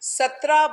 17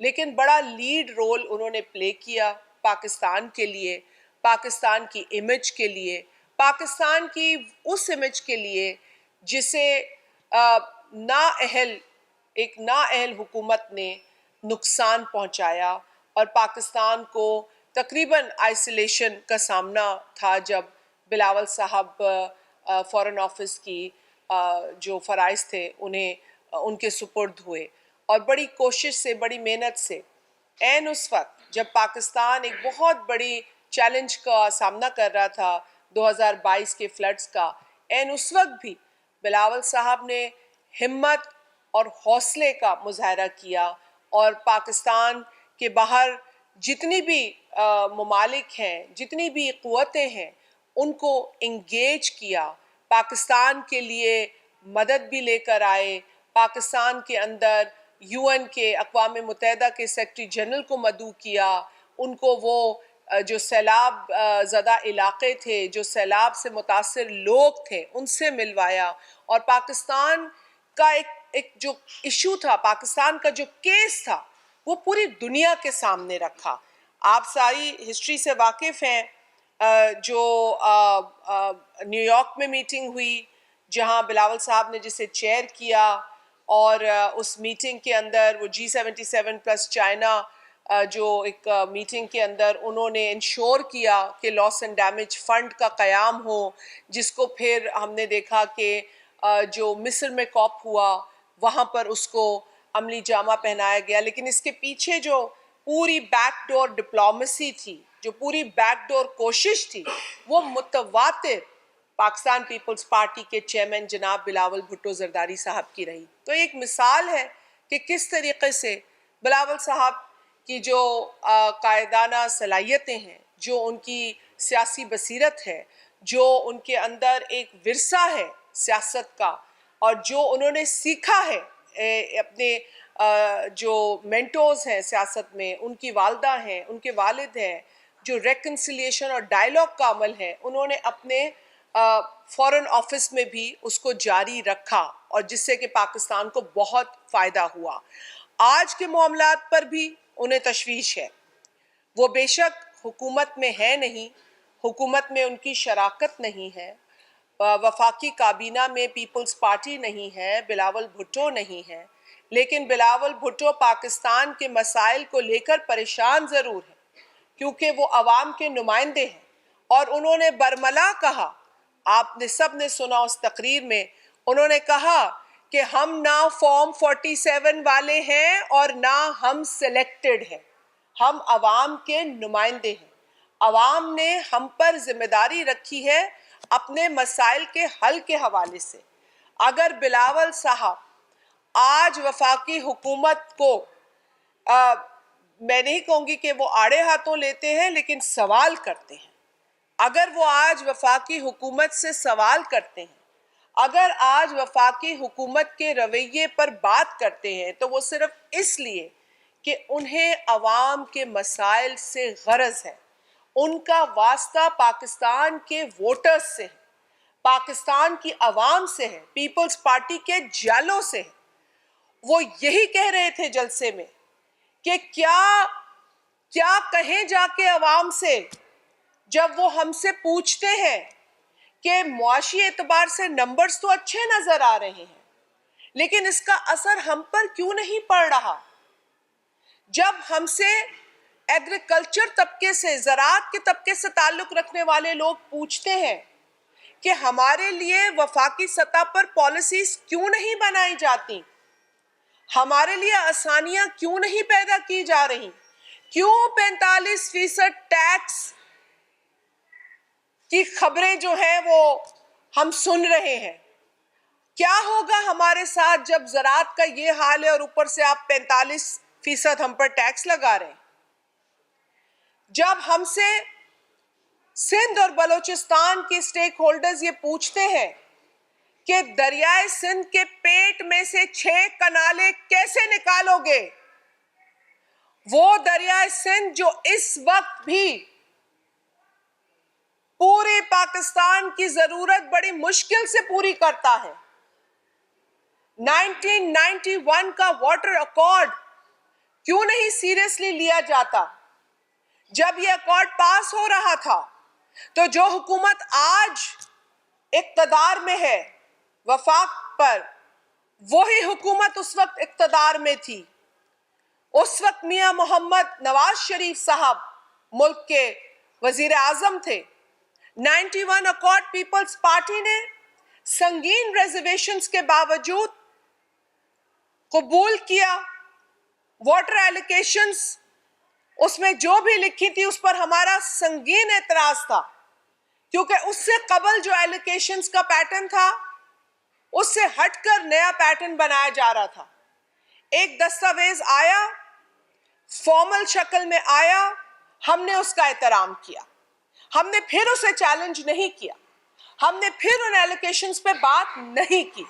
لیکن بڑا lead role انہوں نے پلے کیا پاکستان کے لیے، پاکستان کی امیج کے لیے، پاکستان کی اس امیج کے لیے جسے ایک نااہل حکومت نے نقصان پہنچایا، اور پاکستان کو تقریباً آئسولیشن کا سامنا تھا جب بلاول صاحب فارن آفس کی جو فرائض تھے انہیں ان کے سپرد ہوئے، اور بڑی کوشش سے، بڑی محنت سے عین اس وقت جب پاکستان ایک بہت بڑی چیلنج کا سامنا کر رہا تھا 2022 کے فلڈز کا، عین اس وقت بھی بلاول صاحب نے ہمت اور حوصلے کا مظاہرہ کیا، اور پاکستان کے باہر جتنی بھی ممالک ہیں، جتنی بھی قوتیں ہیں، ان کو انگیج کیا، پاکستان کے لیے مدد بھی لے کر آئے، پاکستان کے اندر UN کے، اقوام متحدہ کے سیکرٹری جنرل کو مدعو کیا، ان کو وہ جو سیلاب زدہ علاقے تھے، جو سیلاب سے متاثر لوگ تھے، ان سے ملوایا، اور پاکستان کا ایک جو ایشو تھا، پاکستان کا جو کیس تھا، وہ پوری دنیا کے سامنے رکھا۔ آپ ساری ہسٹری سے واقف ہیں، جو نیو یارک میں میٹنگ ہوئی جہاں بلاول صاحب نے جسے چیئر کیا، اور اس میٹنگ کے اندر وہ G77 پلس چائنا جو ایک میٹنگ کے اندر انہوں نے انشور کیا کہ لاس اینڈ ڈیمیج فنڈ کا قیام ہو، جس کو پھر ہم نے دیکھا کہ جو مصر میں کاپ ہوا وہاں پر اس کو عملی جامہ پہنایا گیا، لیکن اس کے پیچھے جو پوری بیک ڈور ڈپلومیسی تھی، جو پوری بیک ڈور کوشش تھی، وہ متواتر پاکستان پیپلز پارٹی کے چیئرمین جناب بلاول بھٹو زرداری صاحب کی رہی۔ تو ایک مثال ہے کہ کس طریقے سے بلاول صاحب کی جو قائدانہ صلاحیتیں ہیں، جو ان کی سیاسی بصیرت ہے، جو ان کے اندر ایک ورثہ ہے سیاست کا، اور جو انہوں نے سیکھا ہے اپنے جو مینٹورز ہیں سیاست میں، ان کی والدہ ہیں، ان کے والد ہیں، جو ریکنسیلیشن اور ڈائیلاگ کا عمل ہے، انہوں نے اپنے فارن آفس میں بھی اس کو جاری رکھا، اور جس سے کہ پاکستان کو بہت فائدہ ہوا۔ آج کے معاملات پر بھی انہیں تشویش ہے، وہ بے شک حکومت میں ہے نہیں، حکومت میں ان کی شراکت نہیں ہے، وفاقی کابینہ میں پیپلز پارٹی نہیں ہے، بلاول بھٹو نہیں ہے، لیکن بلاول بھٹو پاکستان کے مسائل کو لے کر پریشان ضرور ہیں، کیونکہ وہ عوام کے نمائندے ہیں، اور انہوں نے برملا کہا، آپ نے سب نے سنا اس تقریر میں، انہوں نے کہا کہ ہم نہ فارم 47 والے ہیں اور نہ ہم سلیکٹڈ ہیں، ہم عوام کے نمائندے ہیں، عوام نے ہم پر ذمہ داری رکھی ہے اپنے مسائل کے حل کے حوالے سے۔ اگر بلاول صاحب آج وفاقی حکومت کو میں نہیں کہوں گی کہ وہ آڑے ہاتھوں لیتے ہیں، لیکن سوال کرتے ہیں، اگر وہ آج وفاقی حکومت سے سوال کرتے ہیں، اگر آج وفاقی حکومت کے رویے پر بات کرتے ہیں، تو وہ صرف اس لیے کہ انہیں عوام کے مسائل سے غرض ہے، ان کا واسطہ پاکستان کے ووٹرز سے ہے، پاکستان کی عوام سے ہے، پیپلز پارٹی کے جالوں سے ہے۔ وہ یہی کہہ رہے تھے جلسے میں کہ کیا کہیں جا کے عوام سے، جب وہ ہم سے پوچھتے ہیں کہ معاشی اعتبار سے نمبرز تو اچھے نظر آ رہے ہیں، لیکن اس کا اثر ہم پر کیوں نہیں پڑ رہا؟ جب ہم سے ایگریکلچر طبقے سے، زراعت کے طبقے سے تعلق رکھنے والے لوگ پوچھتے ہیں کہ ہمارے لیے وفاقی سطح پر پالیسیز کیوں نہیں بنائی جاتی، ہمارے لیے آسانیاں کیوں نہیں پیدا کی جا رہی، کیوں 45% ٹیکس کی خبریں جو ہیں وہ ہم سن رہے ہیں، کیا ہوگا ہمارے ساتھ جب زراعت کا یہ حال ہے اور اوپر سے آپ 45% ہم پر ٹیکس لگا رہے ہیں؟ جب ہم سے سندھ اور بلوچستان کے سٹیک ہولڈرز یہ پوچھتے ہیں کہ دریائے سندھ کے پیٹ میں سے 6 کنالیں کیسے نکالو گے، وہ دریائے سندھ جو اس وقت بھی پورے پاکستان کی ضرورت بڑی مشکل سے پوری کرتا ہے۔ 1991 کا واٹر ایکارڈ کیوں نہیں سیریسلی لیا جاتا؟ جب یہ اکارڈ پاس ہو رہا تھا تو جو حکومت آج اقتدار میں ہے وفاق پر، وہی حکومت اس وقت اقتدار میں تھی۔ اس وقت میاں محمد نواز شریف صاحب ملک کے وزیر اعظم تھے۔ 91 اکارڈ پیپلز پارٹی نے سنگین ریزرویشنز کے باوجود قبول کیا۔ واٹر ایلوکیشنز اس میں جو بھی لکھی تھی اس پر ہمارا سنگین اعتراض تھا، کیونکہ اس سے قبل جو ایلوکیشنز کا پیٹرن تھا اس سے ہٹ کر نیا پیٹرن بنایا جا رہا تھا۔ ایک دستاویز آیا، فارمل شکل میں آیا، ہم نے اس کا احترام کیا، ہم نے پھر اسے چیلنج نہیں کیا، ہم نے پھر ان ایلوکیشنز پہ بات نہیں کی۔